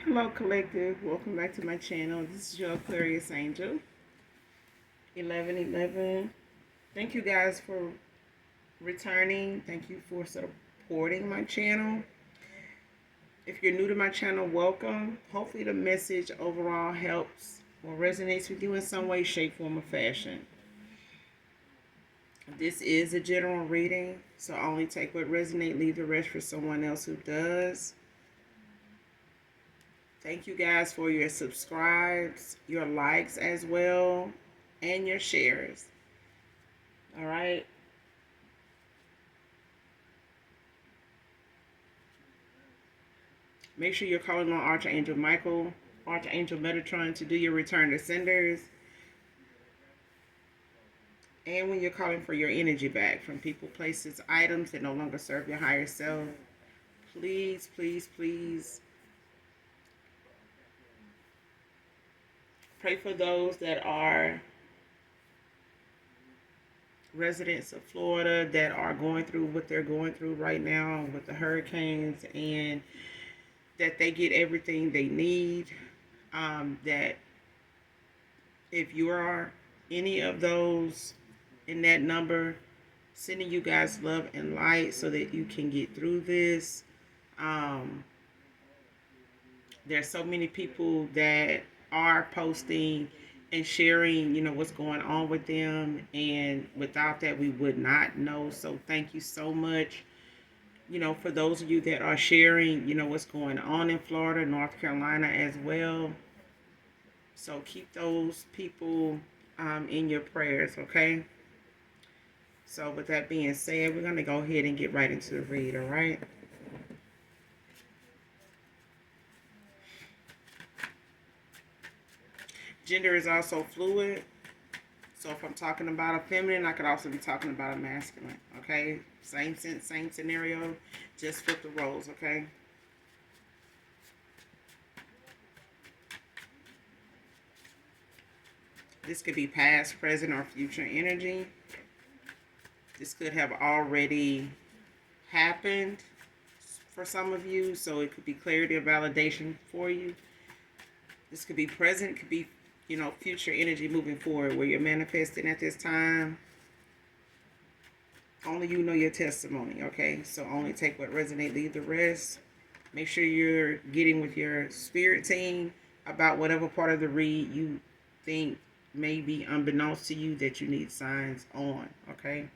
Hello, collective. Welcome back to my channel. This is your Aquarius Angel 1111. Thank you guys for returning. Thank you for supporting my channel. If you're new to my channel, welcome. Hopefully, the message overall helps or resonates with you in some way, shape, form, or fashion. This is a general reading, so only take what resonates, leave the rest for someone else who does. Thank you guys for your subscribes, your likes as well, and your shares. All right. Make sure you're calling on Archangel Michael, Archangel Metatron to do your return to senders. And when you're calling for your energy back from people, places, items that no longer serve your higher self, please, please, please pray for those that are residents of Florida that are going through what they're going through right now with the hurricanes, and that they get everything they need. That if you are any of those in that number, sending you guys love and light so that you can get through this. There's so many people that are posting and sharing, what's going on with them, and without that we would not know. So thank you so much, for those of you that are sharing, what's going on in Florida, North Carolina as well. So keep those people in your prayers, okay? So with that being said, we're going to go ahead and get right into the read, all right? Gender is also fluid. So if I'm talking about a feminine, I could also be talking about a masculine, okay? Same sense, same scenario, just flip the roles, okay? This could be past, present, or future energy. This could have already happened for some of you, so it could be clarity or validation for you. This could be present, it could be, future energy moving forward where you're manifesting at this time. Only you know your testimony, okay? So only take what resonates, leave the rest. Make sure you're getting with your spirit team about whatever part of the read you think may be unbeknownst to you that you need signs on, okay?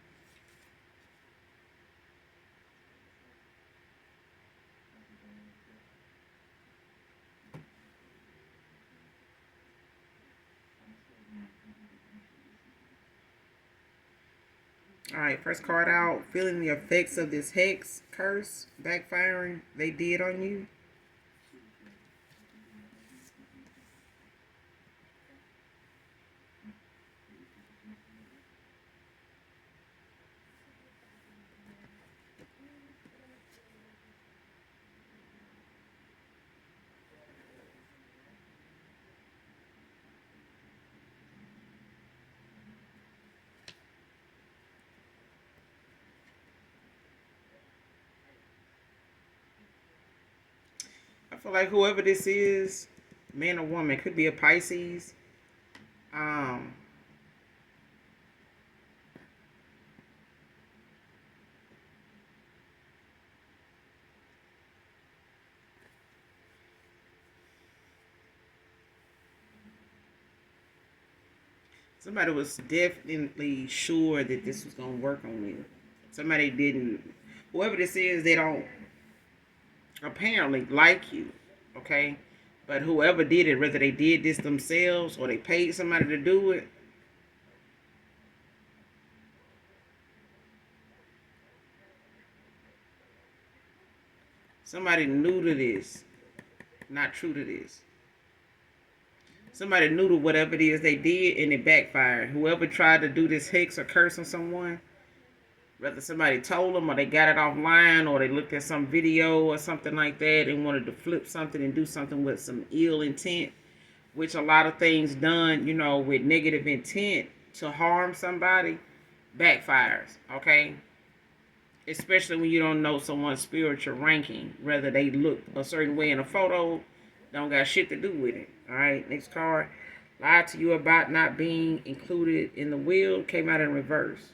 All right, first card out, feeling the effects of this hex curse backfiring they did on you. I feel like whoever this is, man or woman, could be a Pisces. Somebody was definitely sure that this was going to work on you. Somebody didn't. Whoever this is, they don't apparently like you, okay? But whoever did it, whether they did this themselves or they paid somebody to do it, somebody new to this, not true to this. Somebody knew to whatever it is they did and it backfired. Whoever tried to do this hex or curse on someone, whether somebody told them or they got it offline or they looked at some video or something like that and wanted to flip something and do something with some ill intent, which a lot of things done, with negative intent to harm somebody, backfires, okay? Especially when you don't know someone's spiritual ranking, whether they look a certain way in a photo Don't got shit to do with it. All right, next card. Lied to you about not being included in the will, came out in reverse.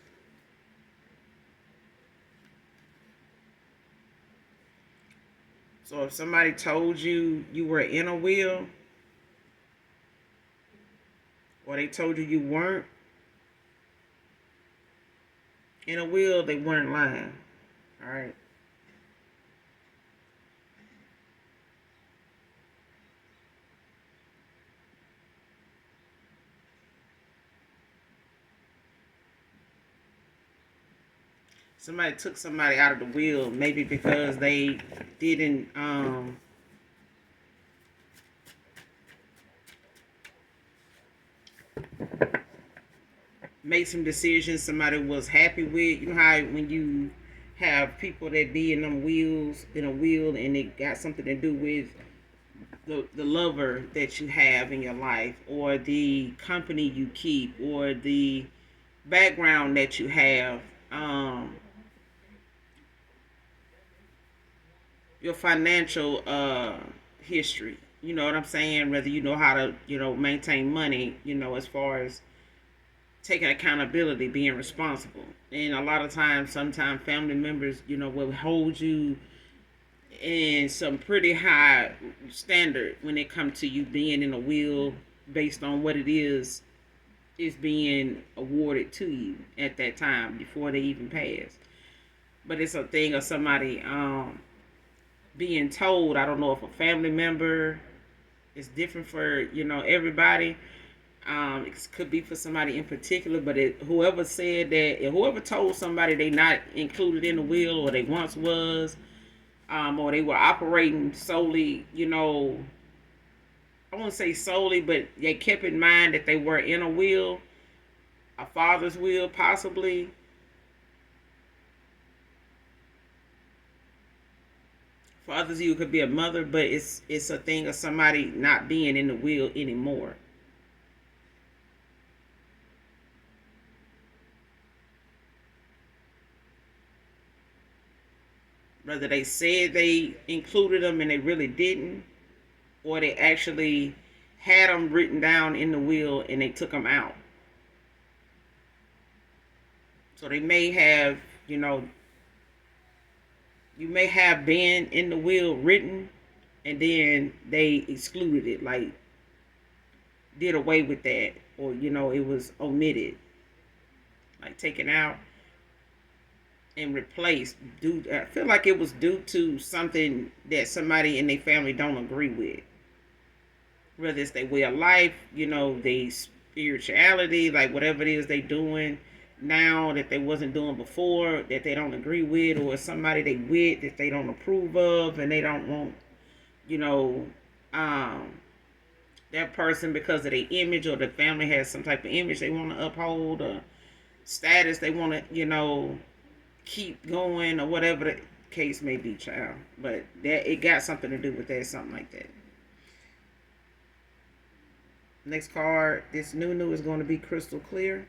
So if somebody told you you were in a will, or they told you you weren't in a will, they weren't lying. All right. Somebody took somebody out of the will, maybe because they didn't make some decisions somebody was happy with. You know how when you have people that be in them wheels in a wheel and it got something to do with the lover that you have in your life, or the company you keep, or the background that you have, your financial history. You know what I'm saying? Whether you know how to, maintain money, as far as taking accountability, being responsible. And a lot of times, sometimes family members, will hold you in some pretty high standard when it comes to you being in a will based on what it is being awarded to you at that time before they even pass. But it's a thing of somebody being told. I don't know if a family member is different for everybody. It could be for somebody in particular, but whoever said that, whoever told somebody they not included in the will, or they once was, or they were operating solely, I won't say solely, but they kept in mind that they were in a will, a father's will, possibly. For others, you could be a mother, but it's a thing of somebody not being in the will anymore. Whether they said they included them and they really didn't, or they actually had them written down in the will and they took them out. So they may have, you know, you may have been in the will written and then they excluded it, like did away with that, or it was omitted, like taken out and replaced. Due, I feel like it was due to something that somebody in their family don't agree with, whether it's their way of life, their spirituality, like whatever it is they doing now that they wasn't doing before, that they don't agree with, or somebody they with that they don't approve of, and they don't want, you know, um, that person because of their image, or the family has some type of image they want to uphold, or status they want to, keep going, or whatever the case may be, child. But that it got something to do with that, something like that. Next card, this new is going to be crystal clear.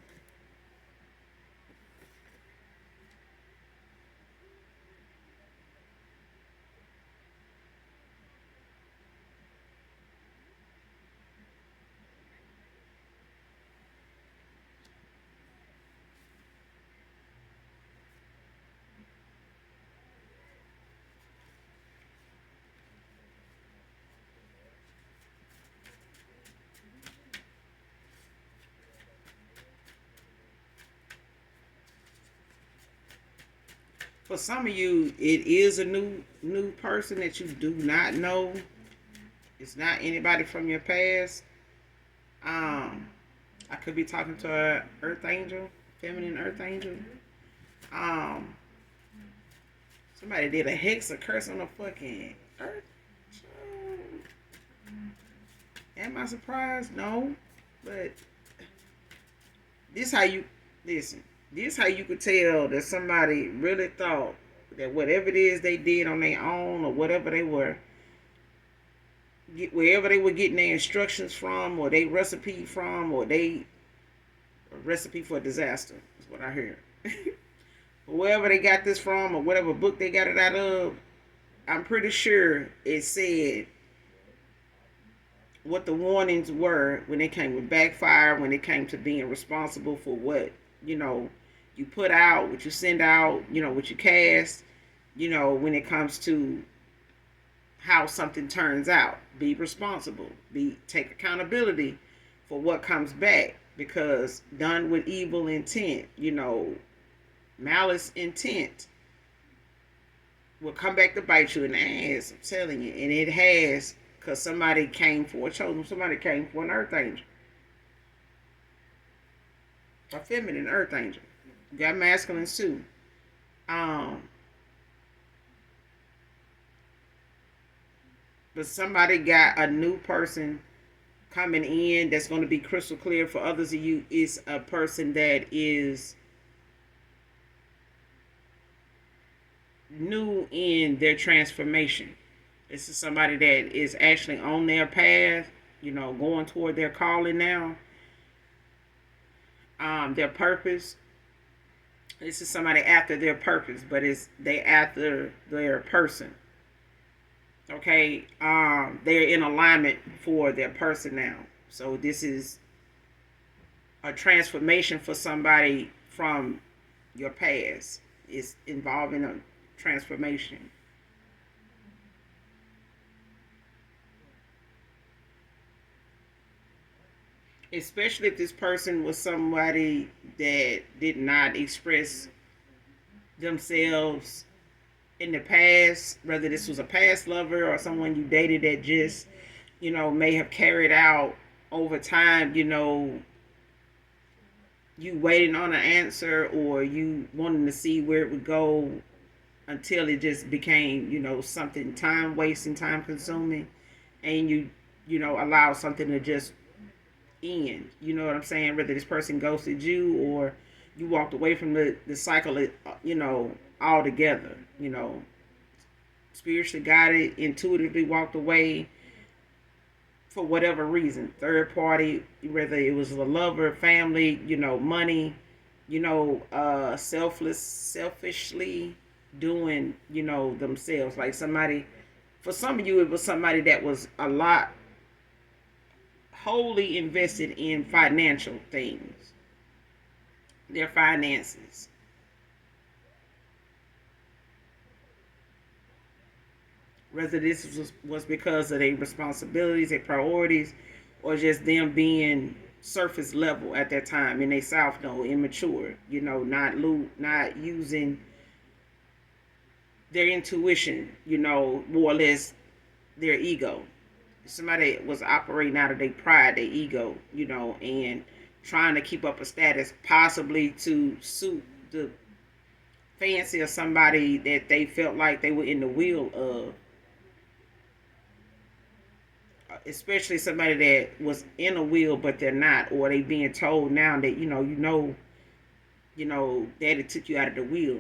For some of you, it is a new person that you do not know. It's not anybody from your past. Um, I could be talking to an earth angel, feminine earth angel. Um, Somebody did a hex or curse on the fucking earth. Am I surprised? No, but this how you listen. This how you could tell that somebody really thought that whatever it is they did on their own, or whatever they were, wherever they were getting their instructions from, or they recipe from, or they a recipe for disaster is what I heard. Wherever they got this from, or whatever book they got it out of, I'm pretty sure it said what the warnings were when it came with backfire, when it came to being responsible for what, you know, you put out, what you send out, what you cast, when it comes to how something turns out. Be responsible. Take accountability for what comes back, because done with evil intent, malice intent will come back to bite you in the ass. I'm telling you, and it has, because somebody came for a chosen. Somebody came for an earth angel, a feminine earth angel. You got masculines too. Um, but somebody got a new person coming in that's going to be crystal clear for others of you. Is a person that is new in their transformation. This is somebody that is actually on their path, going toward their calling now, their purpose. This is somebody after their purpose, but it's they after their person. Okay, they're in alignment for their person now. So this is a transformation for somebody from your past. It's involving a transformation. Especially if this person was somebody that did not express themselves in the past, whether this was a past lover or someone you dated that just, may have carried out over time, you waiting on an answer, or you wanting to see where it would go until it just became, something time wasting, time consuming, and allow something to just end. You know what I'm saying? Whether this person ghosted you or you walked away from the cycle, altogether, spiritually guided, intuitively walked away for whatever reason. Third party, whether it was a lover, family, money, selfishly doing, themselves. Like somebody, for some of you, it was somebody that was a lot wholly invested in financial things, their finances. Whether this was because of their responsibilities, their priorities, or just them being surface level at that time in their south node, immature, not using their intuition, more or less their ego. Somebody was operating out of their pride, their ego, and trying to keep up a status, possibly to suit the fancy of somebody that they felt like they were in the will of. Especially somebody that was in a will but they're not, or they being told now that daddy took you out of the will.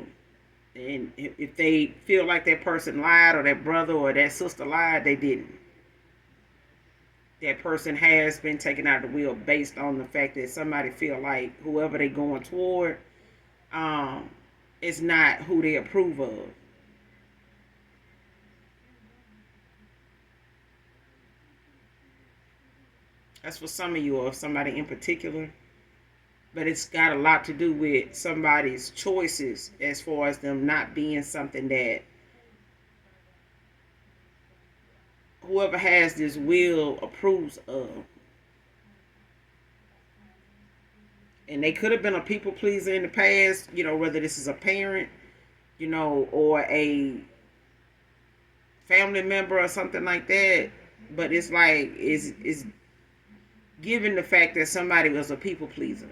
And if they feel like that person lied, or that brother or that sister lied, they didn't. That person has been taken out of the will based on the fact that somebody feel like whoever they going toward is not who they approve of. That's for some of you, or somebody in particular. But it's got a lot to do with somebody's choices, as far as them not being something that whoever has this will approves of. And they could have been a people pleaser in the past, whether this is a parent, or a family member or something like that. But it's like, it's given the fact that somebody was a people pleaser,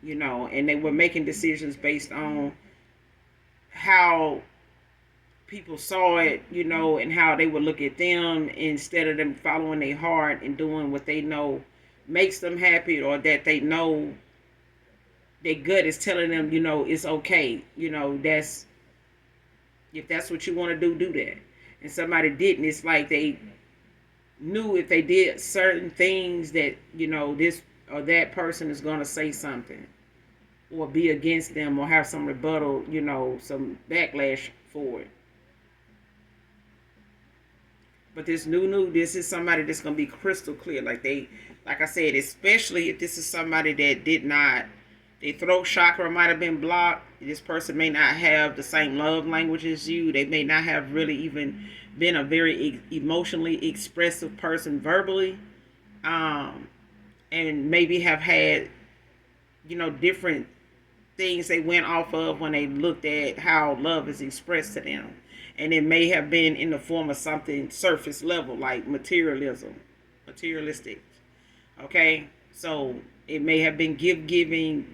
and they were making decisions based on how people saw it, and how they would look at them, instead of them following their heart and doing what they know makes them happy, or that they know their gut is telling them, it's okay. That's, if that's what you want to do that. And somebody didn't. It's like they knew if they did certain things that, this or that person is going to say something, or be against them, or have some rebuttal, some backlash for it. But this is somebody that's gonna be crystal clear. Like I said, especially if this is somebody that did not, their throat chakra might have been blocked. This person may not have the same love language as you. They may not have really even been a very emotionally expressive person verbally, um, and maybe have had, different things they went off of when they looked at how love is expressed to them. And it may have been in the form of something surface level, like materialistic. Okay? So it may have been giving,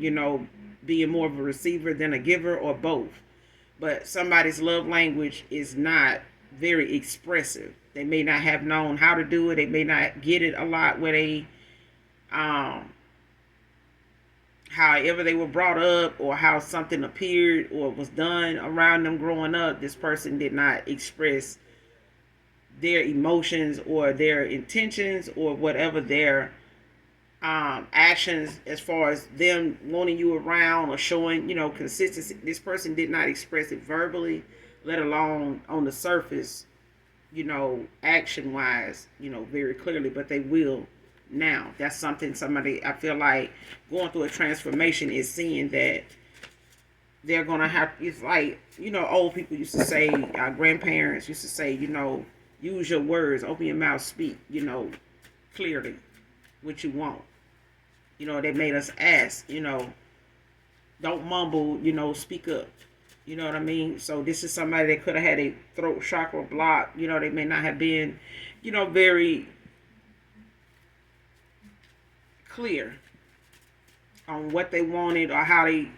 being more of a receiver than a giver, or both. But somebody's love language is not very expressive. They may not have known how to do it. They may not get it a lot where they um however they were brought up, or how something appeared or was done around them growing up. This person did not express their emotions or their intentions, or whatever their actions, as far as them wanting you around or showing, consistency. This person did not express it verbally, let alone on the surface, action wise, very clearly, but they will now. That's something somebody, I feel like, going through a transformation is seeing that they're gonna have. It's like, old people used to say, our grandparents used to say, use your words, open your mouth, speak, clearly what you want. They made us ask, don't mumble, speak up. You know what I mean? So this is somebody that could have had a throat chakra block. They may not have been, very clear on what they wanted, or how they,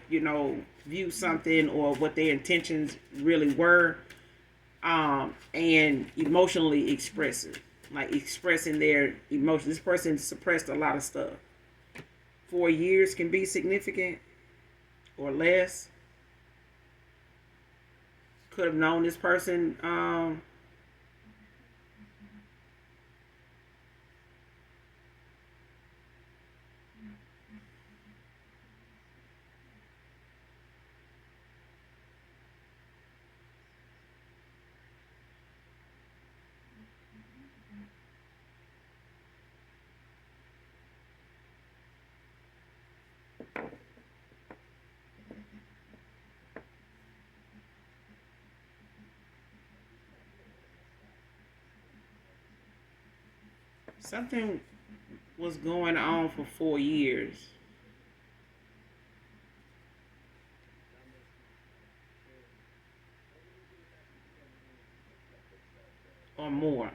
view something, or what their intentions really were, and emotionally expressive, like expressing their emotions. This person suppressed a lot of stuff. 4 years can be significant, or less. Could have known this person. Something was going on for 4 years or more.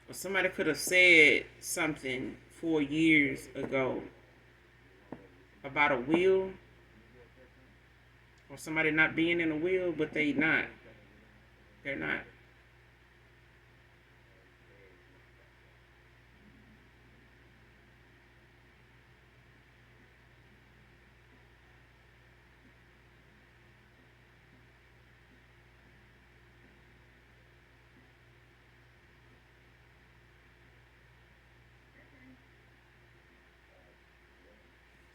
Or somebody could have said something 4 years ago about a will, or somebody not being in a will, but they not. They're not.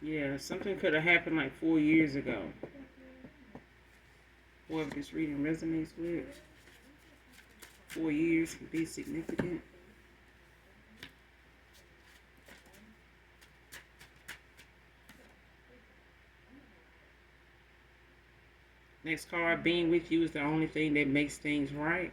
Yeah, something could have happened like 4 years ago. Whoever this reading resonates with, 4 years can be significant. Next card, being with you is the only thing that makes things right.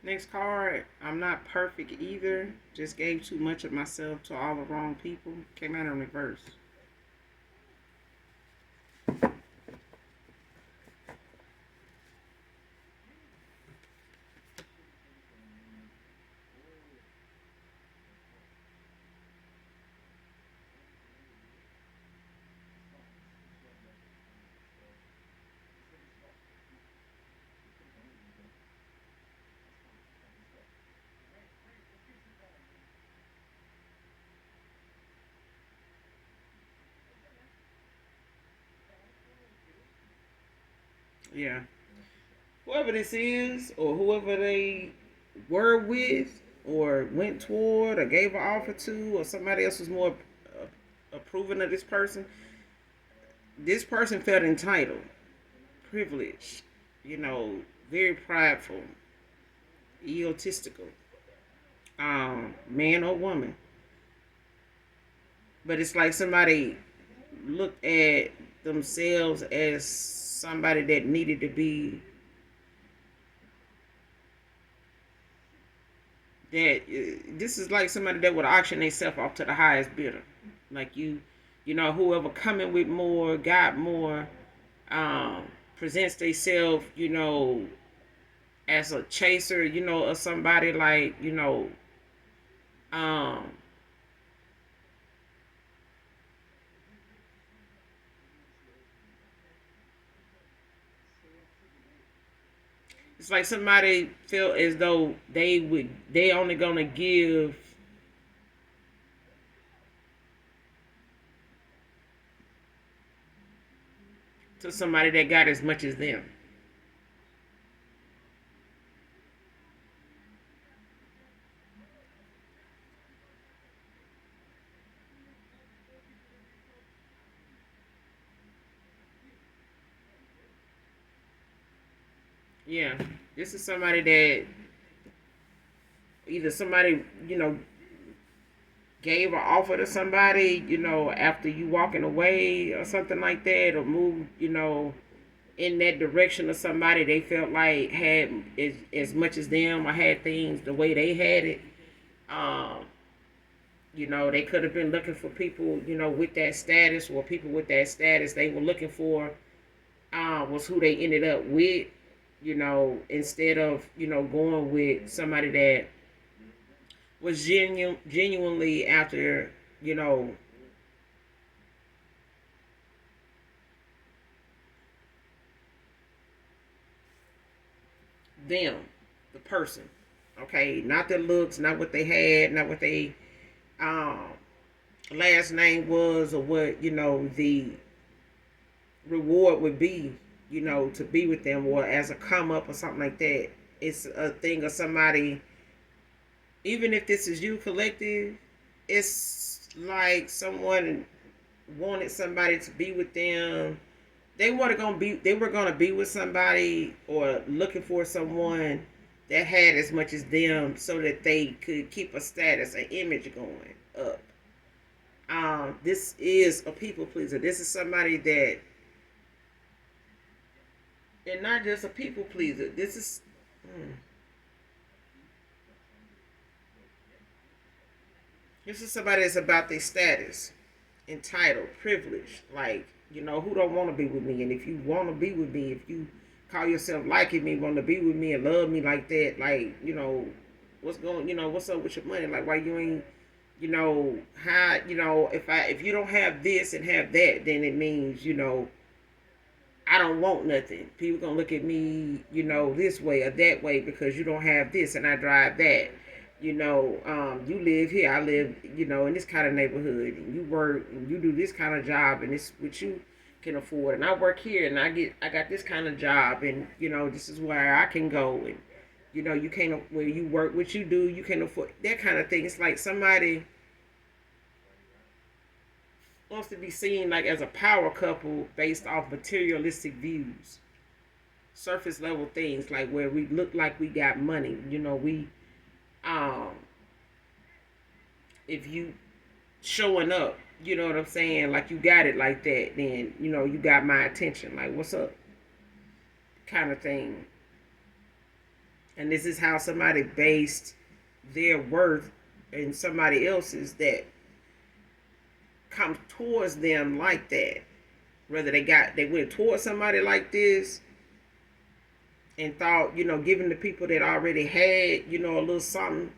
Next card. I'm not perfect either. Just gave too much of myself to all the wrong people. Came out in reverse. Yeah. Whoever this is, or whoever they were with, or went toward, or gave an offer to, or somebody else was more approving of this person felt entitled, privileged, you know, very prideful, egotistical, man or woman. But it's like somebody looked at themselves as somebody that needed to be that this is like somebody that would auction themselves off to the highest bidder. Like you know, whoever coming with more, got more, um, presents themselves, you know, as a chaser, you know, or somebody like, you know, um, it's like somebody feel as though they only gonna give to somebody that got as much as them. Yeah, this is somebody that either somebody, you know, gave an offer to somebody, you know, after you walking away or something like that, or moved, you know, in that direction of somebody they felt like had as much as them, or had things the way they had it. Um, you know, they could have been looking for people, you know, with that status, or people with that status they were looking for was who they ended up with, you know, instead of, you know, going with somebody that was genuinely after, you know, them, the person. Okay, not their looks, not what they had, not what they um, last name was, or what, you know, the reward would be, you know, to be with them, or as a come up or something like that. It's a thing of somebody. Even if this is you collective, it's like someone wanted somebody to be with them. They were gonna be with somebody, or looking for someone that had as much as them, so that they could keep a status, an image going up. This is a people pleaser. This is somebody that, and not just a people pleaser. This is somebody that's about their status, entitled, privileged. Like, you know, who don't want to be with me? And if you want to be with me, if you call yourself liking me, want to be with me and love me like that, like, you know, you know, what's up with your money? Like, why you ain't, you know, how, you know, if you don't have this and have that, then it means, you know, I don't want nothing. People gonna look at me, you know, this way or that way because you don't have this and I drive that. You know, you live here, I live, you know, in this kind of neighborhood, and you work and you do this kind of job, and this what you can afford, and I work here, and I got this kind of job, and you know, this is where I can go, and you know, you can't where you work, what you do, you can afford that kind of thing. It's like somebody wants to be seen like as a power couple based off materialistic views, surface level things, like where we look like we got money. You know, we um if you showing up, you know what I'm saying, like you got it like that, then you know you got my attention. Like, what's up, kind of thing. And this is how somebody based their worth in somebody else's that comes towards them like that. Whether they went towards somebody like this and thought, giving the people that already had, a little something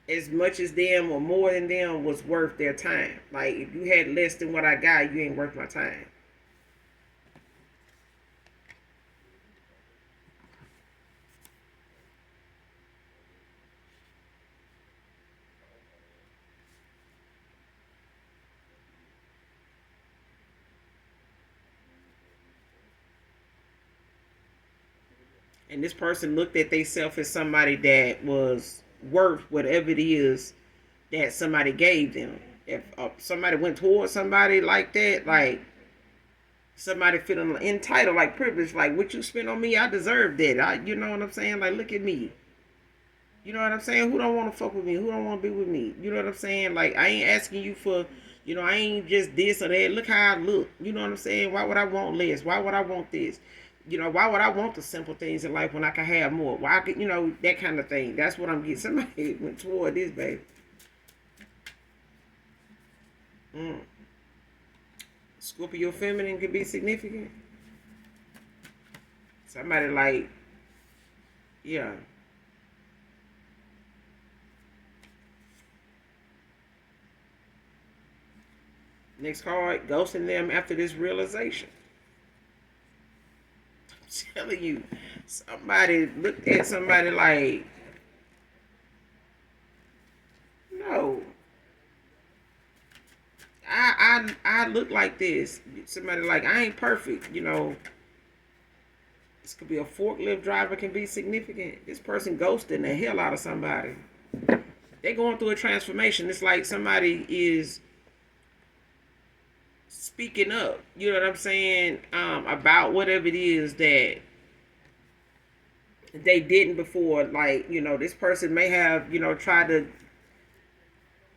as much as them or more than them was worth their time. Like, if you had less than what I got, you ain't worth my time. And this person looked at themselves as somebody that was worth whatever it is that somebody gave them. If somebody went towards somebody like that, like somebody feeling entitled, like privileged, like what you spent on me, I deserve that. You know what I'm saying? Like, look at me. You know what I'm saying? Who don't want to fuck with me? Who don't want to be with me? You know what I'm saying? Like, I ain't asking you for, I ain't just this or that. Look how I look. You know what I'm saying? Why would I want less? Why would I want this? Why would I want the simple things in life when I can have more? Why could, that kind of thing. That's what I'm getting. Somebody went toward this, baby. Mm. Scorpio feminine can be significant. Somebody like, yeah. Next card, ghosting them after this realization. I'm telling you, somebody looked at somebody like, no, I look like this. Somebody like, I ain't perfect. This could be a forklift driver, can be significant. This person ghosting the hell out of somebody. They're going through a transformation. It's like somebody is speaking up, you know what I'm saying, about whatever it is that they didn't before. Like, this person may have, tried to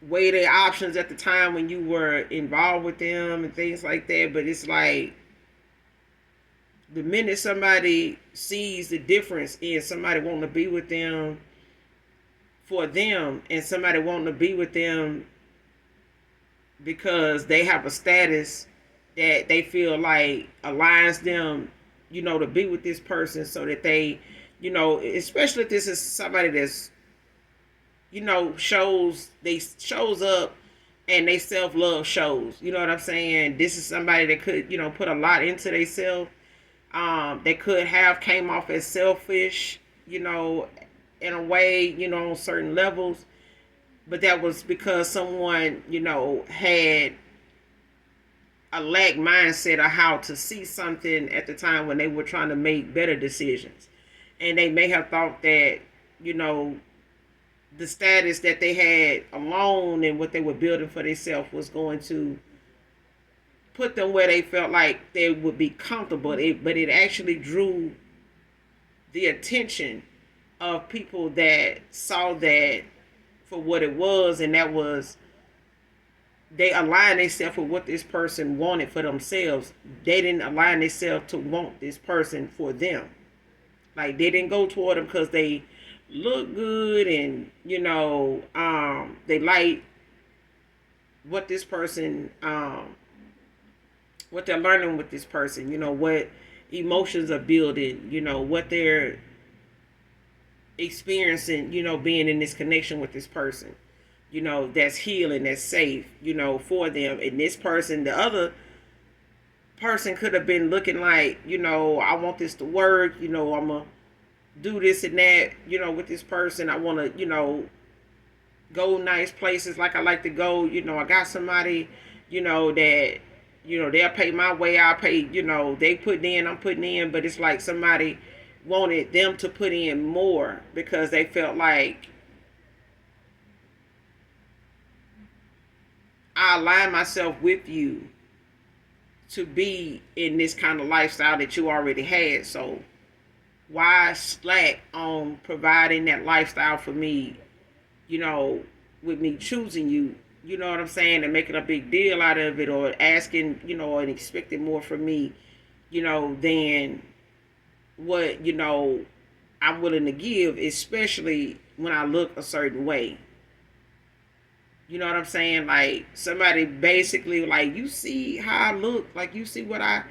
weigh their options at the time when you were involved with them and things like that. But it's like the minute somebody sees the difference in somebody wanting to be with them for them and somebody wanting to be with them because they have a status that they feel like aligns them, to be with this person so that they, especially if this is somebody that's, shows up and they self-love shows. You know what I'm saying? This is somebody that could, put a lot into themselves. They could have came off as selfish, in a way, on certain levels. But that was because someone, had a lack mindset of how to see something at the time when they were trying to make better decisions. And they may have thought that, the status that they had alone and what they were building for themselves was going to put them where they felt like they would be comfortable. But it actually drew the attention of people that saw that for what it was, and that was they aligned themselves with what this person wanted for themselves. They didn't align themselves to want this person for them. Like, they didn't go toward them because they look good and they like what this person what they're learning with this person, what emotions are building, what they're experiencing, being in this connection with this person, that's healing, that's safe, for them. And this person, the other person could have been looking like, I want this to work, I'm going to do this and that, with this person. I want to, go nice places like I like to go. I got somebody, that, they'll pay my way, I'll pay, they put in, I'm putting in. But it's like somebody wanted them to put in more because they felt like I align myself with you to be in this kind of lifestyle that you already had. So why slack on providing that lifestyle for me, with me choosing you, you know what I'm saying, and making a big deal out of it, or asking, and expecting more from me, than what, I'm willing to give, especially when I look a certain way. You know what I'm saying? Like somebody basically like, you see how I look, like you see what I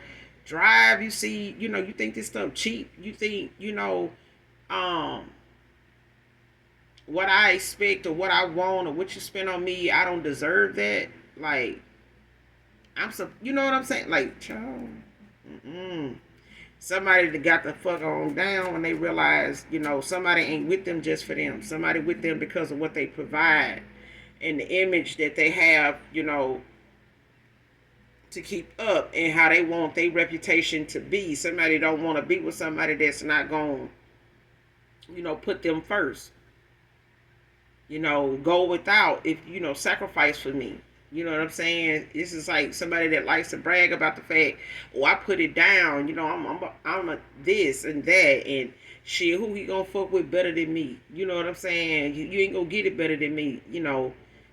drive, you see, you think this stuff cheap, you think, um what I expect or what I want or what you spend on me, I don't deserve that. Like you know what I'm saying? Like, child, mm-mm. Somebody that got the fuck on down when they realize, somebody ain't with them just for them. Somebody with them because of what they provide and the image that they have, to keep up and how they want their reputation to be. Somebody don't want to be with somebody that's not going to, put them first. Go without, if sacrifice for me. You know what I'm saying? This is like somebody that likes to brag about the fact, oh, I put it down. I'm a this and that, and shit. Who he gonna fuck with better than me? You know what I'm saying? You ain't gonna get it better than me.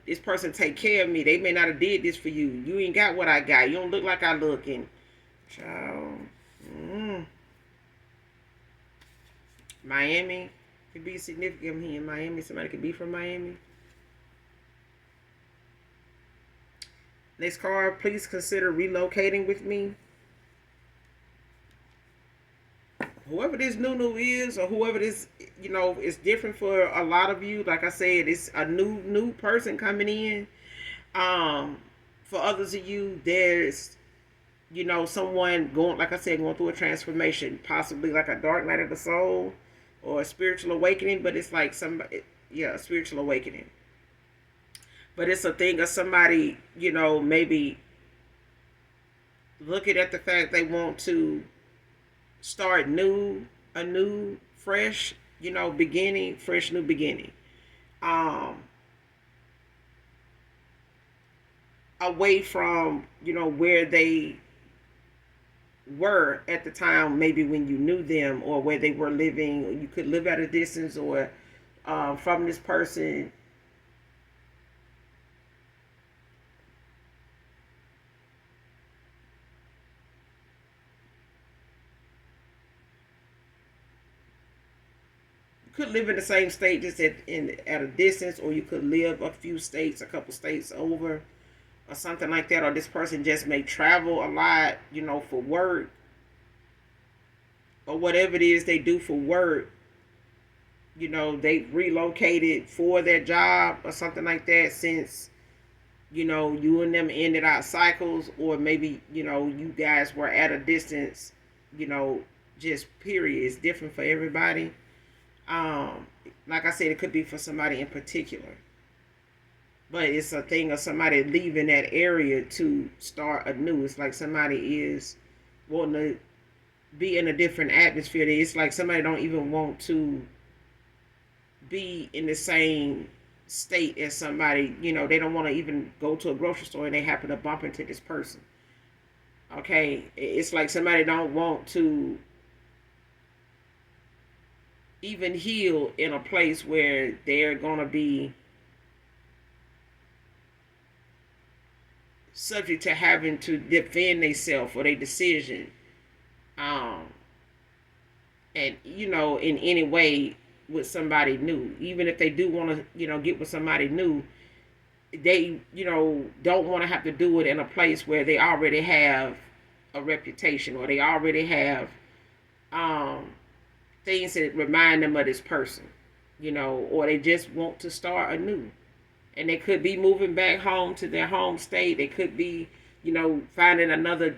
This person take care of me. They may not have did this for you. You ain't got what I got. You don't look like I look. And child, mm, Miami could be significant here in Miami. Somebody could be from Miami. Next card, please consider relocating with me. Whoever this new is, or whoever this, it's different for a lot of you. Like I said, it's a new person coming in. For others of you, there's, someone going, like I said, going through a transformation, possibly like a dark night of the soul or a spiritual awakening. But it's like somebody, yeah, a spiritual awakening. But it's a thing of somebody, maybe looking at the fact they want to start a new, fresh, beginning, fresh new beginning. Away from, where they were at the time, maybe when you knew them, or where they were living. You could live at a distance, or from this person. Could live in the same state, just at a distance, or you could live a few states, a couple states over, or something like that. Or this person just may travel a lot, for work, or whatever it is they do for work. They relocated for their job or something like that, since you and them ended out cycles, or maybe you guys were at a distance. you know just period. It's different for everybody. um like I said, it could be for somebody in particular, but it's a thing of somebody leaving that area to start anew. It's like somebody is wanting to be in a different atmosphere. It's like somebody don't even want to be in the same state as somebody. They don't want to even go to a grocery store and they happen to bump into this person. Okay, it's like somebody don't want to even heal in a place where they're going to be subject to having to defend themselves or their decision. Um, and in any way with somebody new, even if they do want to, get with somebody new, they, don't want to have to do it in a place where they already have a reputation, or they already have um, things that remind them of this person, or they just want to start anew. And they could be moving back home to their home state. They could be, finding another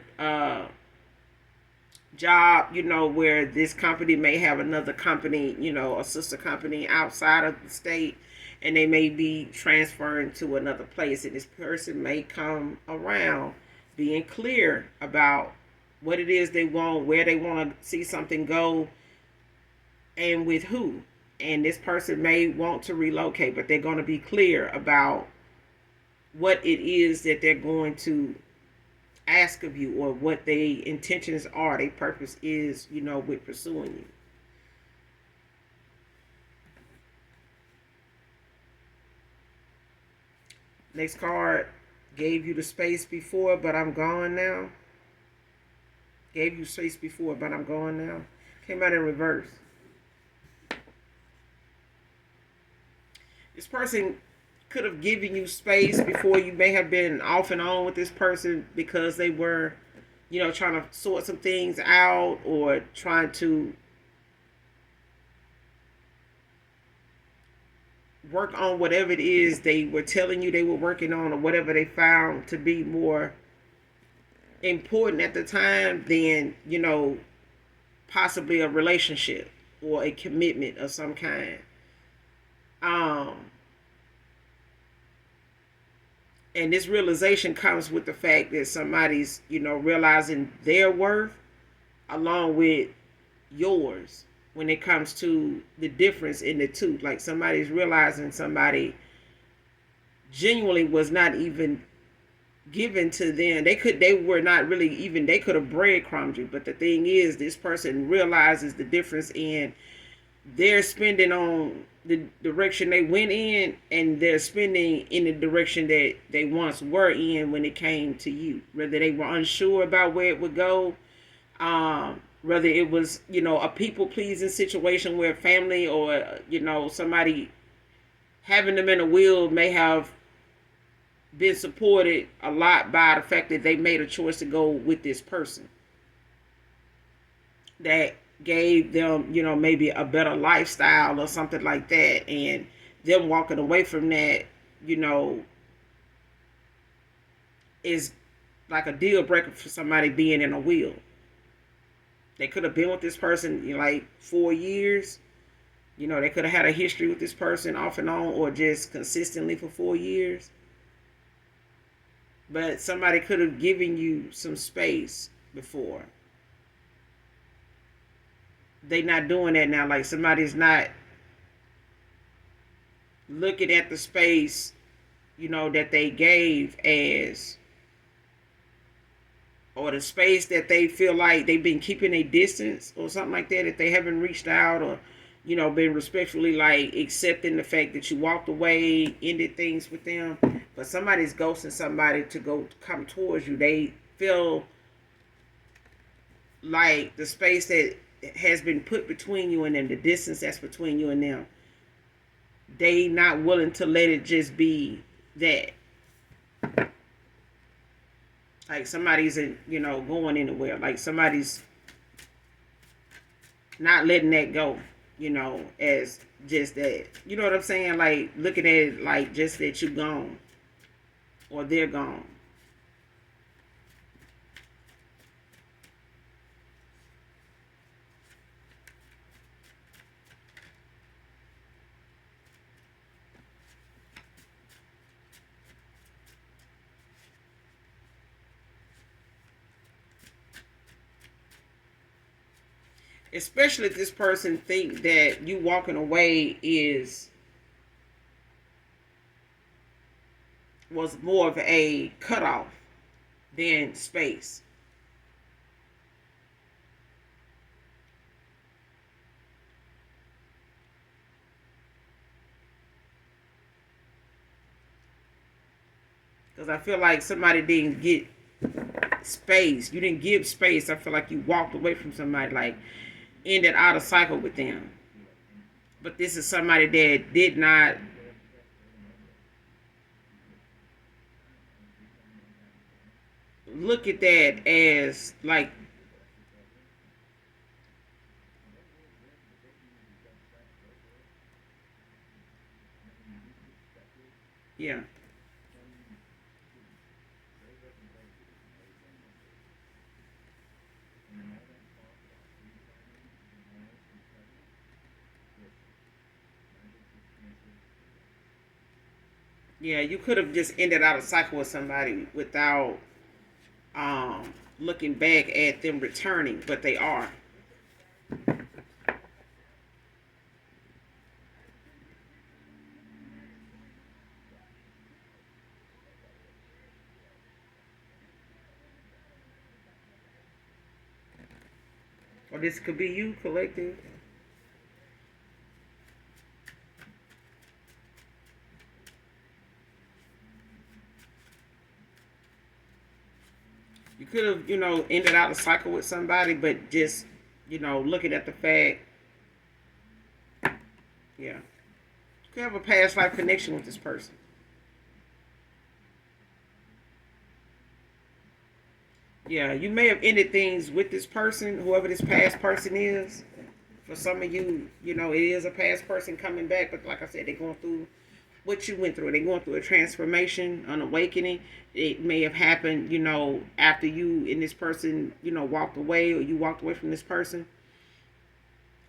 job, where this company may have another company, a sister company outside of the state, and they may be transferring to another place. And this person may come around being clear about what it is they want, where they want to see something go, and with who. And this person may want to relocate, but they're going to be clear about what it is that they're going to ask of you, or what their intentions are, their purpose is, with pursuing you. Next card, gave you the space before, but I'm gone now. Gave you space before, but I'm gone now. Came out in reverse. This person could have given you space before. You may have been off and on with this person because they were, trying to sort some things out, or trying to work on whatever it is they were telling you they were working on, or whatever they found to be more important at the time than, possibly a relationship or a commitment of some kind. Um, and this realization comes with the fact that somebody's, realizing their worth along with yours when it comes to the difference in the two. Like, somebody's realizing somebody genuinely was not even given to them. They were not really even, they could have breadcrumbed you. But the thing is, this person realizes the difference in their spending on the direction they went in, and they're spending in the direction that they once were in when it came to you. Whether they were unsure about where it would go, whether it was, a people pleasing situation where family or, somebody having them in a will may have been supported a lot by the fact that they made a choice to go with this person that gave them, maybe a better lifestyle or something like that. And them walking away from that, is like a deal breaker for somebody being in a will. They could have been with this person, like 4 years. They could have had a history with this person off and on, or just consistently for 4 years. But somebody could have given you some space before. They not doing that now. Like, somebody's not looking at the space, that they gave as, or the space that they feel like they've been keeping a distance or something like that, if they haven't reached out, or, been respectfully, like, accepting the fact that you walked away, ended things with them. But somebody's ghosting somebody to come towards you. They feel like the space that has been put between you and them, the distance that's between you and them, they not willing to let it just be that. Like, somebody's going anywhere. Like, somebody's not letting that go, as just that. You know what I'm saying? Like, looking at it like just that you're gone, or they're gone. Especially if this person think that you walking away was more of a cutoff than space. Because I feel like somebody didn't get space. You didn't give space. I feel like you walked away from somebody, like, ended out of cycle with them. But this is somebody that did not look at that as, like, yeah. Yeah, you could have just ended out a cycle with somebody without looking back at them returning, but they are. Or this could be you, collective. You could have, ended out a cycle with somebody, but just, looking at the fact, yeah, Could have a past life connection with this person. Yeah, you may have ended things with this person, whoever this past person is. For some of you, it is a past person coming back, but like I said, they're going through what you went through. They're going through a transformation, an awakening. It may have happened, after you and this person, walked away, or you walked away from this person.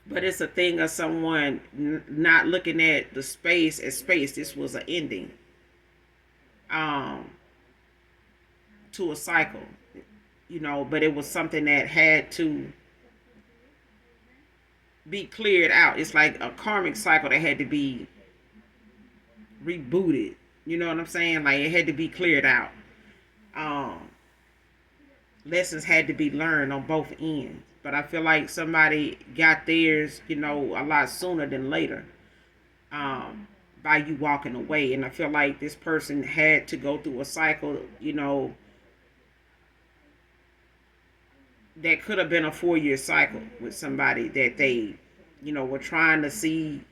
But it's a thing of someone not looking at the space as space. This was an ending um, to a cycle, but it was something that had to be cleared out. It's like a karmic cycle that had to be rebooted. You know what I'm saying? Like it had to be cleared out. Um, Lessons had to be learned on both ends. But I feel like somebody got theirs, a lot sooner than later. By you walking away. And I feel like this person had to go through a cycle, that could have been a 4-year cycle with somebody that they, were trying to see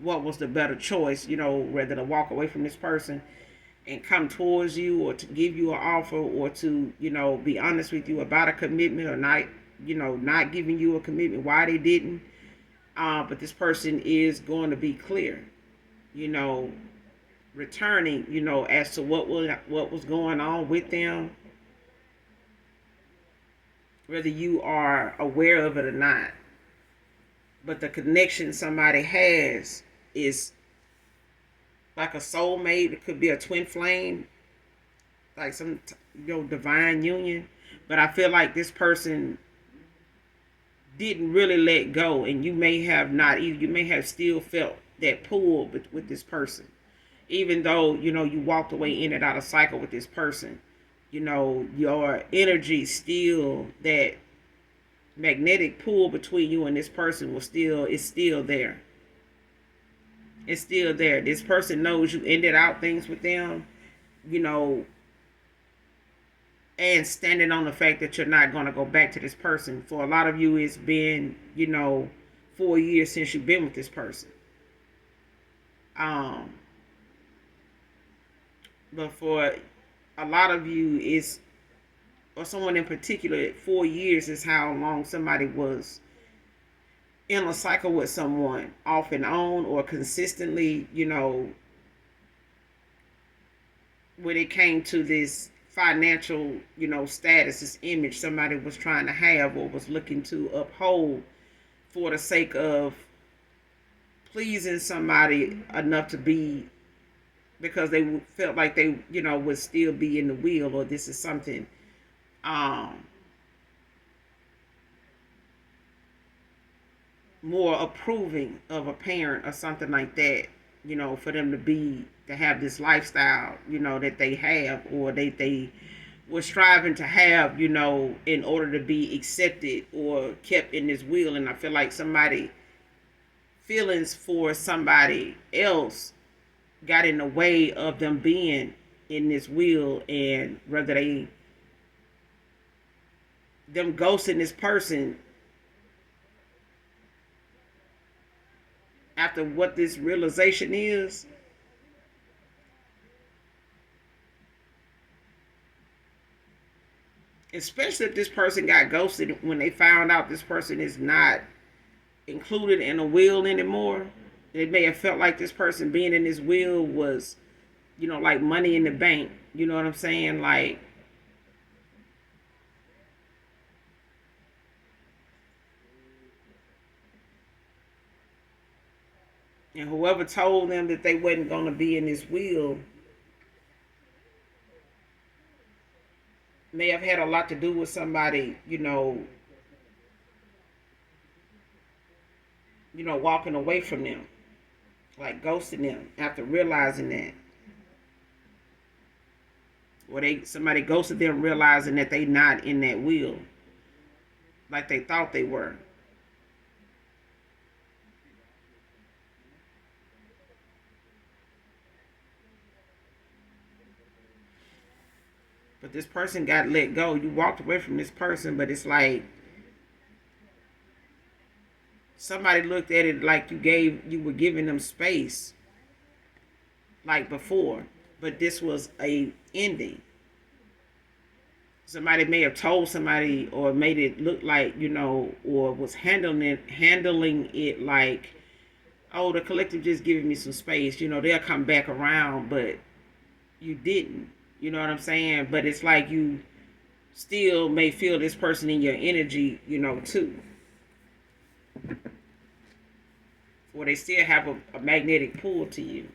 what was the better choice, whether to walk away from this person and come towards you, or to give you an offer, or to, be honest with you about a commitment, or not, not giving you a commitment, why they didn't. But this person is going to be clear, you know, returning, as to what was going on with them, whether you are aware of it or not. But the connection somebody has is like a soulmate. It could be a twin flame, like some divine union. But I feel like this person didn't really let go, and you may have not either. You may have still felt that pull with this person, even though you walked away in and out of cycle with this person. Your energy still, that magnetic pull between you and this person is still there. It's still there. This person knows you ended out things with them, you know, and standing on the fact that you're not going to go back to this person. For a lot of you, it's been, 4 years since you've been with this person. But for a lot of you, or someone in particular, 4 years is how long somebody was in a cycle with someone, off and on, or consistently, when it came to this financial, status, this image somebody was trying to have or was looking to uphold for the sake of pleasing somebody enough to be, because they felt like they, would still be in the wheel, or this is something more approving of a parent or something like that, for them to have this lifestyle, that they have, or they were striving to have, in order to be accepted or kept in this wheel. And I feel like somebody feelings for somebody else got in the way of them being in this wheel, and whether them ghosting this person after what this realization is, especially if this person got ghosted when they found out this person is not included in a will anymore. They may have felt like this person being in this will was, like money in the bank. You know what I'm saying? Like, and whoever told them that they wasn't going to be in this will may have had a lot to do with somebody, walking away from them, like ghosting them after realizing that. Or somebody ghosted them realizing that they not in that will like they thought they were. But this person got let go. You walked away from this person, but it's like somebody looked at it like you were giving them space like before, but this was a ending. Somebody may have told somebody or made it look like, or was handling it like, oh, the collective just giving me some space, they'll come back around, but you didn't. You know what I'm saying? But it's like you still may feel this person in your energy, too. Or they still have a magnetic pull to you.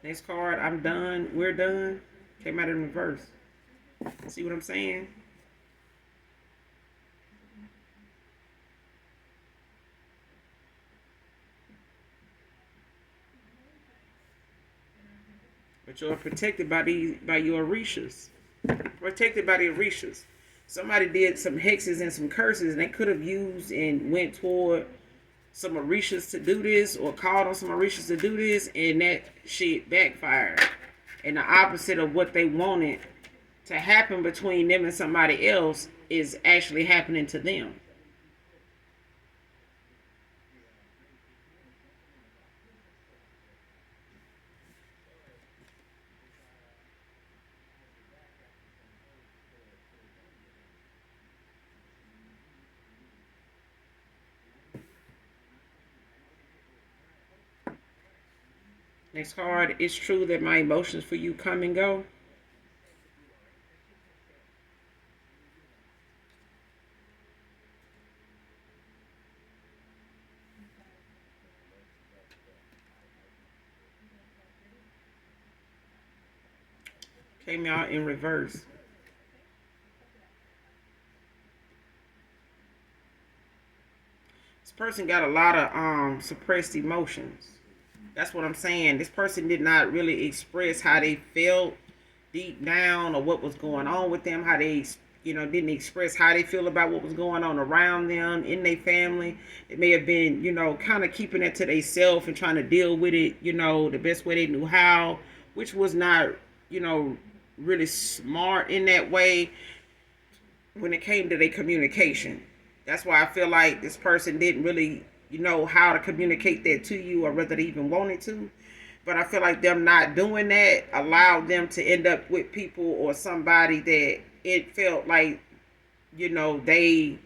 Next card, I'm done. We're done. Came out in reverse. See what I'm saying? But you're protected by your Orishas. Protected by the Orishas. Somebody did some hexes and some curses, and they could have used and went toward some Orishas to do this, or called on some Orishas to do this, and that shit backfired. And the opposite of what they wanted to happen between them and somebody else is actually happening to them. Next card, it's true that my emotions for you come and go. Came out in reverse. This person got a lot of suppressed emotions. That's what I'm saying. This person did not really express how they felt deep down, or what was going on with them, how they didn't express how they feel about what was going on around them in their family. It may have been, kind of keeping it to themselves and trying to deal with it, the best way they knew how, which was not, really smart in that way when it came to their communication. That's why I feel like this person didn't really, know how to communicate that to you, or whether they even wanted to. But I feel like them not doing that allowed them to end up with people or somebody that it felt like, they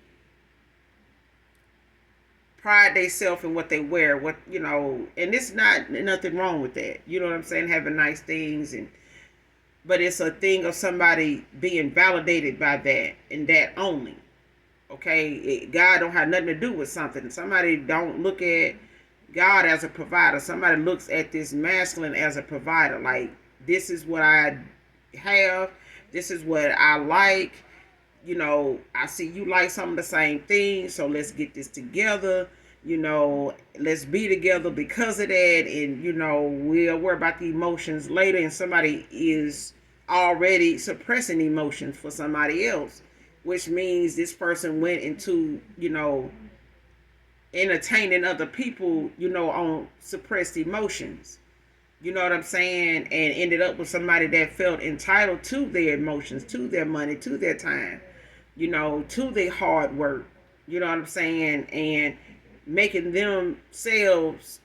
pride themselves in what they wear, and it's not nothing wrong with that. You know what I'm saying? Having nice things, but it's a thing of somebody being validated by that, and that only. Okay, God don't have nothing to do with something. Somebody don't look at God as a provider. Somebody looks at this masculine as a provider. Like, this is what I have. This is what I like. I see you like some of the same things, so let's get this together. Let's be together because of that. And, we'll worry about the emotions later. And somebody is already suppressing emotions for somebody else, which means this person went into, entertaining other people, on suppressed emotions. You know what I'm saying? And ended up with somebody that felt entitled to their emotions, to their money, to their time, to their hard work. You know what I'm saying? And making themselves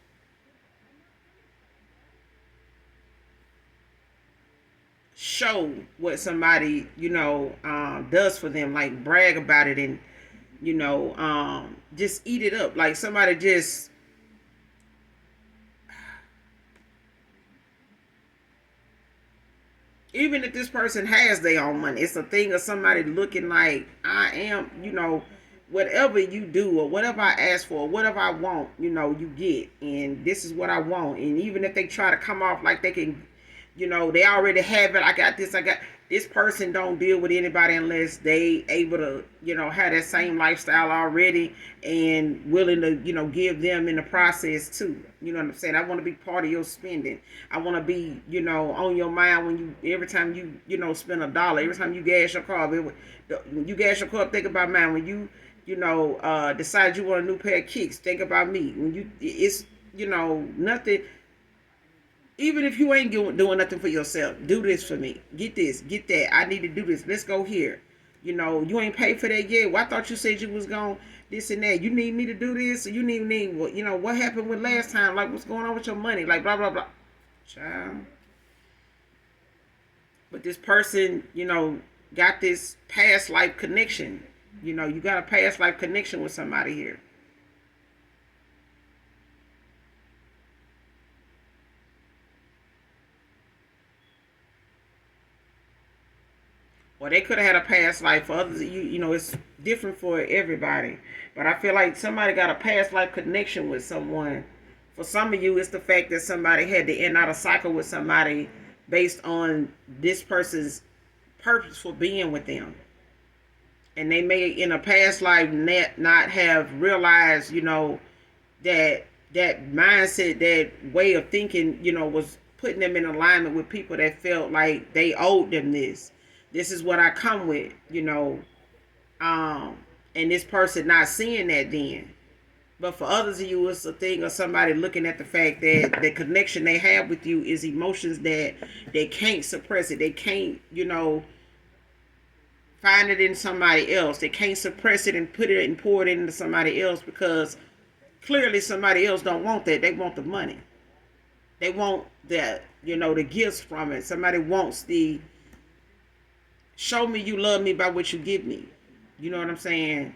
show what somebody, does for them, like brag about it, and, just eat it up. Like somebody just, even if this person has their own money, it's a thing of somebody looking like, I am, whatever you do or whatever I ask for, whatever I want, you get. And this is what I want. And even if they try to come off like they can, they already have it. I got this, this person don't deal with anybody unless they able to, have that same lifestyle already and willing to, give them in the process too. You know what I'm saying? I want to be part of your spending. I want to be, on your mind when every time you, spend $1, every time you gas your car. When you gas your car, think about mine. When you, decide you want a new pair of kicks, think about me. When it's, nothing. Even if you ain't doing nothing for yourself, do this for me. Get this, get that. I need to do this. Let's go here. You ain't paid for that yet. Well, I thought you said you was going this and that. You need me to do this, or you need what happened with last time? Like, what's going on with your money? Like, blah blah blah. Child. But this person, got this past life connection. You got a past life connection with somebody here. Or they could have had a past life. For others, it's different for everybody. But I feel like somebody got a past life connection with someone. For some of you, it's the fact that somebody had to end out a cycle with somebody based on this person's purpose for being with them. And they may, in a past life, not have realized, that mindset, that way of thinking, was putting them in alignment with people that felt like they owed them this. This is what I come with, and this person not seeing that then. But for others of you, it's a thing of somebody looking at the fact that the connection they have with you is emotions that they can't suppress it. They can't, find it in somebody else. They can't suppress it and put it and pour it into somebody else because clearly somebody else don't want that. They want the money. They want the gifts from it. Somebody wants the show me you love me by what you give me. You know what I'm saying?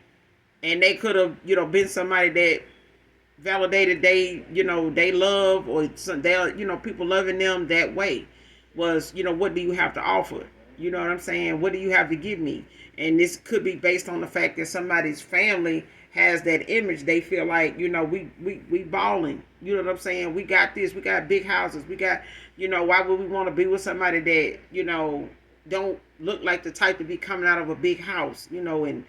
And they could have, been somebody that validated they love, or some they, people loving them that way was, what do you have to offer? You know what I'm saying? What do you have to give me? And this could be based on the fact that somebody's family has that image. They feel like, we balling. You know what I'm saying? We got this. We got big houses. We got, why would we want to be with somebody that, don't look like the type to be coming out of a big house, and,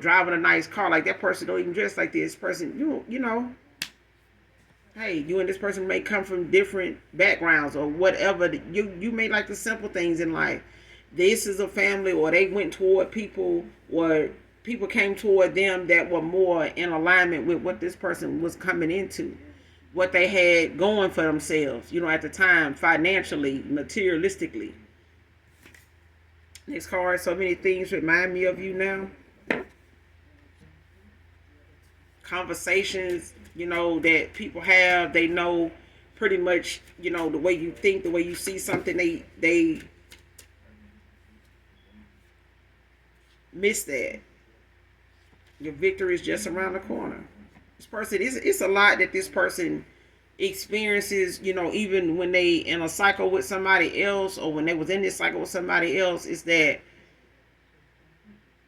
driving a nice car. Like, that person don't even dress like this person, hey, you and this person may come from different backgrounds or whatever. You may like the simple things in life. This is a family, or they went toward people, or people came toward them that were more in alignment with what this person was coming into, what they had going for themselves, at the time, financially, materialistically. Next card, so many things remind me of you now. Conversations, that people have, they know pretty much, the way you think, the way you see something, they miss that. Your victory is just around the corner. This person, it's a lot that this person experiences, even when they in a cycle with somebody else, or when they was in this cycle with somebody else, is that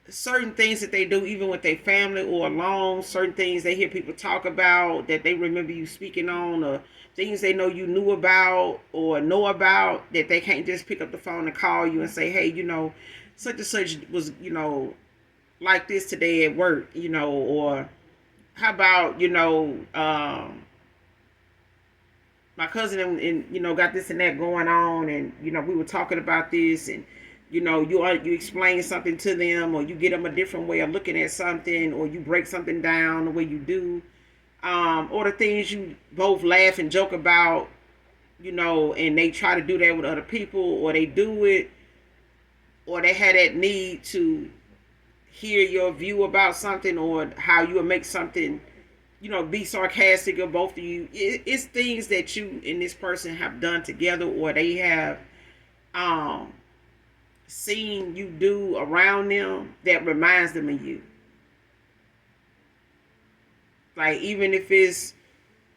certain things that they do, even with their family or alone, certain things they hear people talk about that they remember you speaking on, or things they know you knew about or know about, that they can't just pick up the phone and call you and say, hey, such and such was, like this today at work, or how about, my cousin and got this and that going on, and we were talking about this, and you explain something to them, or you get them a different way of looking at something, or you break something down the way you do, or the things you both laugh and joke about, and they try to do that with other people, or they do it, or they had that need to hear your view about something, or how you would make something, be sarcastic of both of you. It's things that you and this person have done together, or they have seen you do around them that reminds them of you. Like, even if it's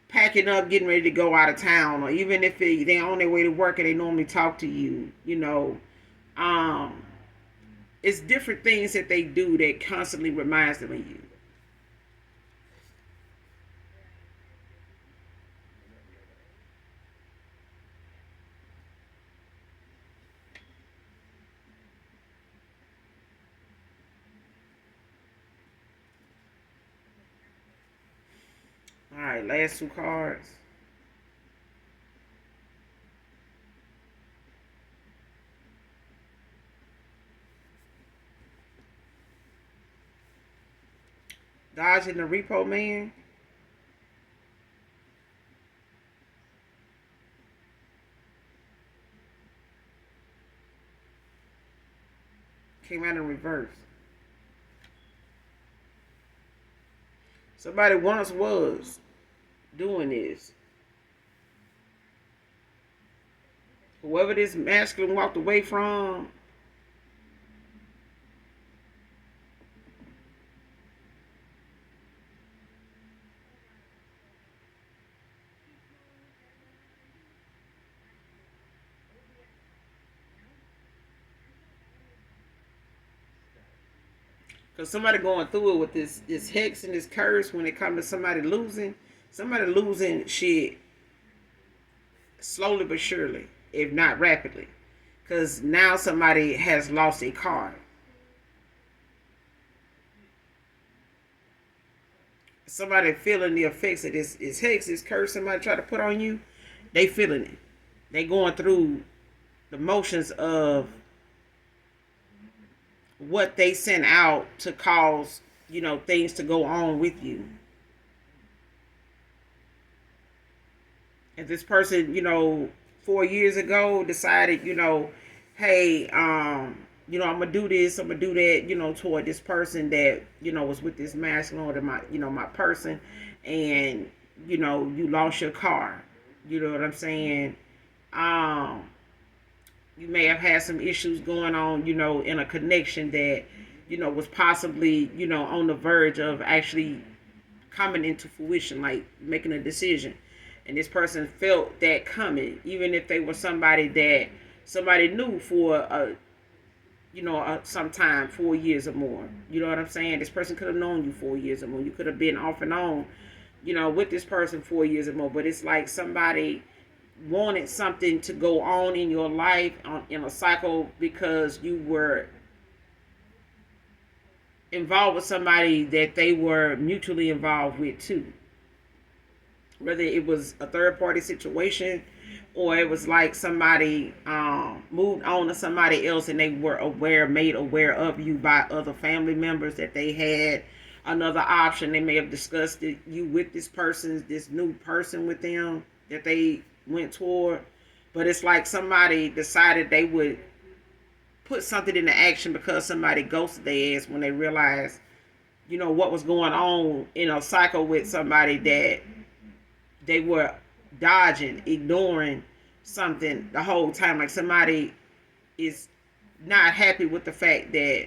packing up, getting ready to go out of town, or even if they're on their way to work and they normally talk to you, it's different things that they do that constantly reminds them of you. right, last two cards. Dodging the repo man. Came out in reverse. Somebody once was doing this. Whoever this masculine walked away from, because somebody going through it with this hex and this curse when it comes to somebody losing shit slowly but surely, if not rapidly. Because now somebody has lost a card. Somebody feeling the effects of this hex, this curse somebody try to put on you, they feeling it. They going through the motions of what they sent out to cause, things to go on with you. If this person, 4 years ago decided, hey, I'm gonna do this, I'm gonna do that, toward this person that, was with this masculine or my person, and you lost your car. You know what I'm saying? Um, you may have had some issues going on, in a connection that, was possibly, on the verge of actually coming into fruition, like making a decision. And this person felt that coming, even if they were somebody that somebody knew for some time, 4 years or more. You know what I'm saying? This person could have known you 4 years or more. You could have been off and on, with this person 4 years or more. But it's like somebody wanted something to go on in your life in a cycle because you were involved with somebody that they were mutually involved with too. Whether it was a third party situation or it was like somebody moved on to somebody else and they were made aware of you by other family members that they had another option. They may have discussed you with this new person with them that they went toward. But it's like somebody decided they would put something into action because somebody ghosted their ass when they realized, what was going on in a cycle with somebody that they were dodging, ignoring something the whole time. Like somebody is not happy with the fact that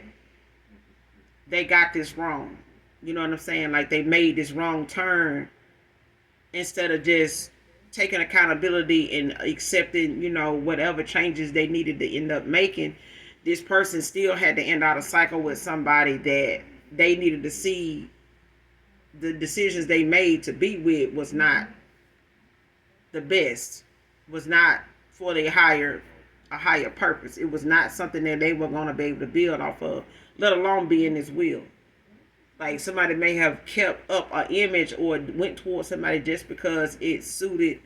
they got this wrong. You know what I'm saying? Like they made this wrong turn instead of just taking accountability and accepting, whatever changes they needed to end up making. This person still had to end out a cycle with somebody that they needed to see the decisions they made to be with was not the best, was not for a higher purpose. It was not something that they were going to be able to build off of, let alone be in this will. Like somebody may have kept up an image or went towards somebody just because it suited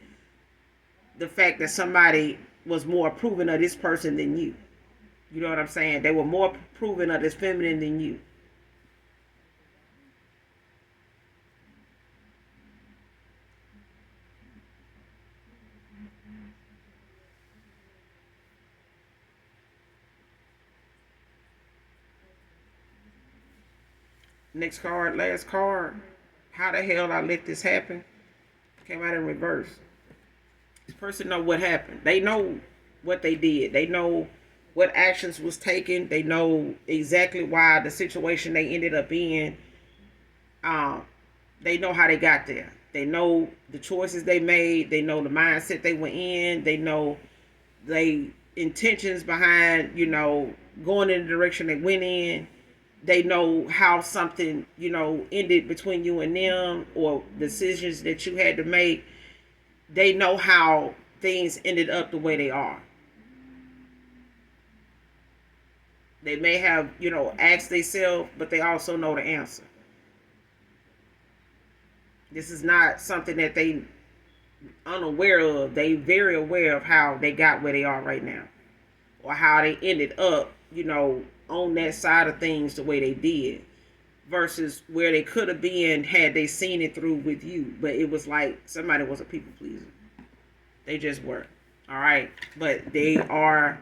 the fact that somebody was more approving of this person than you. You know what I'm saying? They were more approving of this feminine than you. Next card, last card. How the hell I let this happen? Came out in reverse. This person know what happened. They know what they did. They know what actions was taken. They know exactly why the situation they ended up in. Um, they know how they got there. They know the choices they made. They know the mindset they were in. They know the intentions behind, going in the direction they went in. They know how something, ended between you and them or decisions that you had to make. They know how things ended up the way they are. They may have, asked themselves, but they also know the answer. This is not something that they unaware of. They very aware of how they got where they are right now, or how they ended up, on that side of things the way they did, versus where they could have been had they seen it through with you. But it was like somebody was a people pleaser. They just were. All right. But they are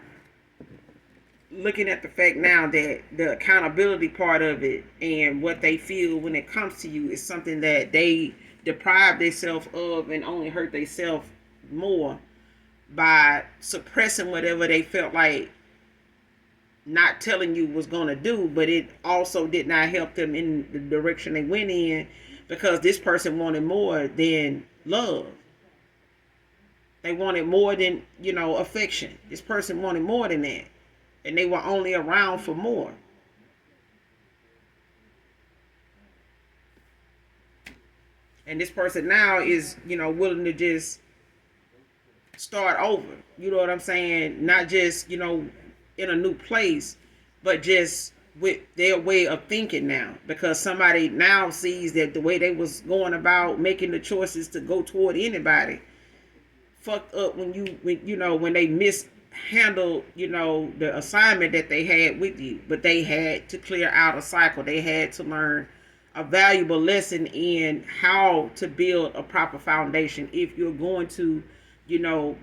looking at the fact now that the accountability part of it and what they feel when it comes to you is something that they deprive themselves of and only hurt themselves more by suppressing whatever they felt like not telling you was going to do, but it also did not help them in the direction they went in, because this person wanted more than love. They wanted more than, affection. This person wanted more than that. And they were only around for more. And this person now is, willing to just start over. You know what I'm saying? Not just, in a new place, but just with their way of thinking now. Because somebody now sees that the way they was going about making the choices to go toward anybody fucked up when they mishandled, the assignment that they had with you. But they had to clear out a cycle. They had to learn a valuable lesson in how to build a proper foundation if you're going to,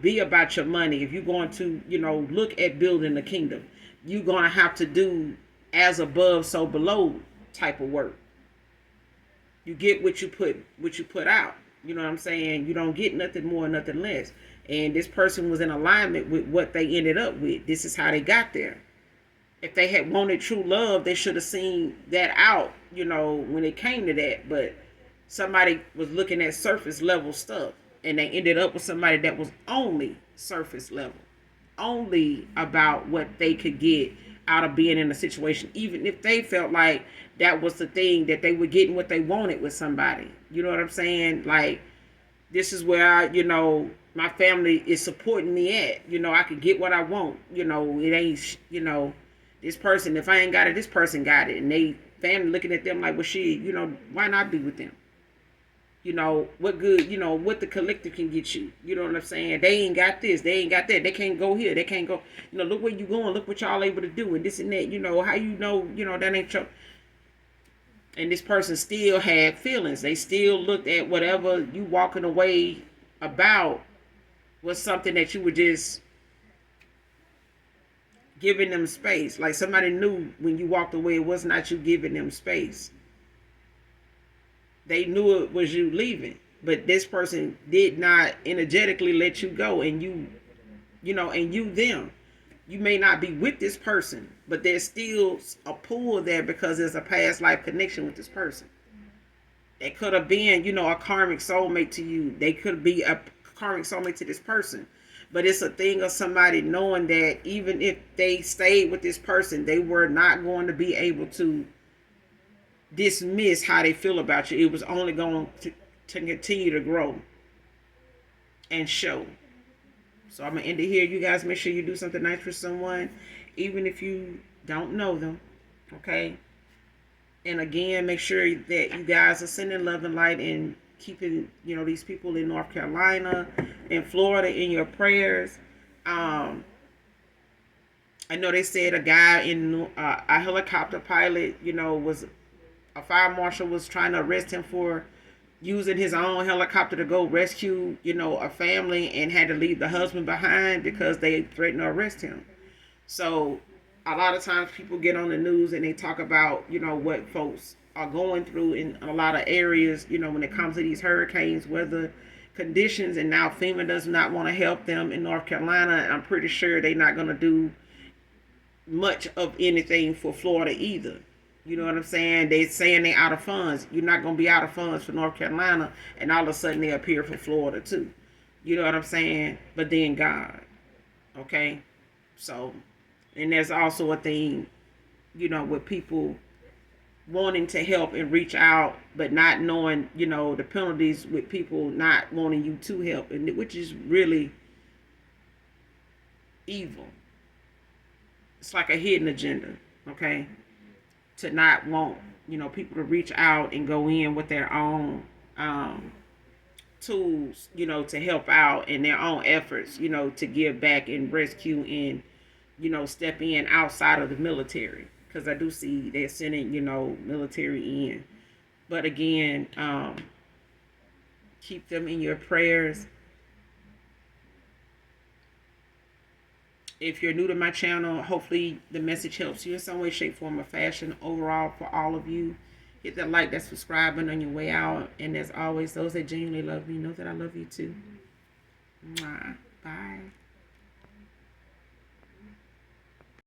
be about your money. If you're going to, look at building the kingdom, you're going to have to do as above, so below type of work. You get what you put out. You know what I'm saying? You don't get nothing more, nothing less. And this person was in alignment with what they ended up with. This is how they got there. If they had wanted true love, they should have seen that out, when it came to that. But somebody was looking at surface level stuff, and they ended up with somebody that was only surface level, only about what they could get out of being in a situation, even if they felt like that was the thing, that they were getting what they wanted with somebody. You know what I'm saying? Like, this is where my family is supporting me at. I could get what I want. It ain't, this person, if I ain't got it, this person got it. And they family looking at them like, well, shit, why not be with them? What good, what the collective can get you. You know what I'm saying? They ain't got this, they ain't got that. They can't go here, they can't go, look where you going, look what y'all able to do, and this and that, how that ain't your. And this person still had feelings. They still looked at whatever you walking away about was something that you were just giving them space. Like somebody knew when you walked away, it was not you giving them space. They knew it was you leaving, but this person did not energetically let you go. And you them. You may not be with this person, but there's still a pull there because there's a past life connection with this person. They could have been, a karmic soulmate to you. They could be a karmic soulmate to this person. But it's a thing of somebody knowing that even if they stayed with this person, they were not going to be able to dismiss how they feel about you. It was only going to continue to grow and show. So I'm going to end it here. You guys make sure you do something nice for someone, even if you don't know them. Okay? And again, make sure that you guys are sending love and light and keeping, these people in North Carolina and Florida in your prayers. I know they said a guy in a helicopter pilot, was a fire marshal was trying to arrest him for using his own helicopter to go rescue, a family, and had to leave the husband behind because they threatened to arrest him. So a lot of times people get on the news and they talk about, what folks are going through in a lot of areas, when it comes to these hurricanes, weather conditions. And now FEMA does not want to help them in North Carolina. And I'm pretty sure they're not going to do much of anything for Florida either. You know what I'm saying? They're saying they're out of funds. You're not going to be out of funds for North Carolina, and all of a sudden they appear for Florida too. You know what I'm saying? But then God. Okay? So, and there's also a thing, with people wanting to help and reach out, but not knowing, the penalties with people not wanting you to help, and which is really evil. It's like a hidden agenda, okay? To not want, people to reach out and go in with their own um, tools, to help out in their own efforts, to give back and rescue and, step in outside of the military. Because I do see they're sending, military in. But again, keep them in your prayers. If you're new to my channel, hopefully the message helps you in some way, shape, form, or fashion overall for all of you. Hit that like, that subscribe button on your way out. And as always, those that genuinely love me know that I love you too. Mwah. Bye.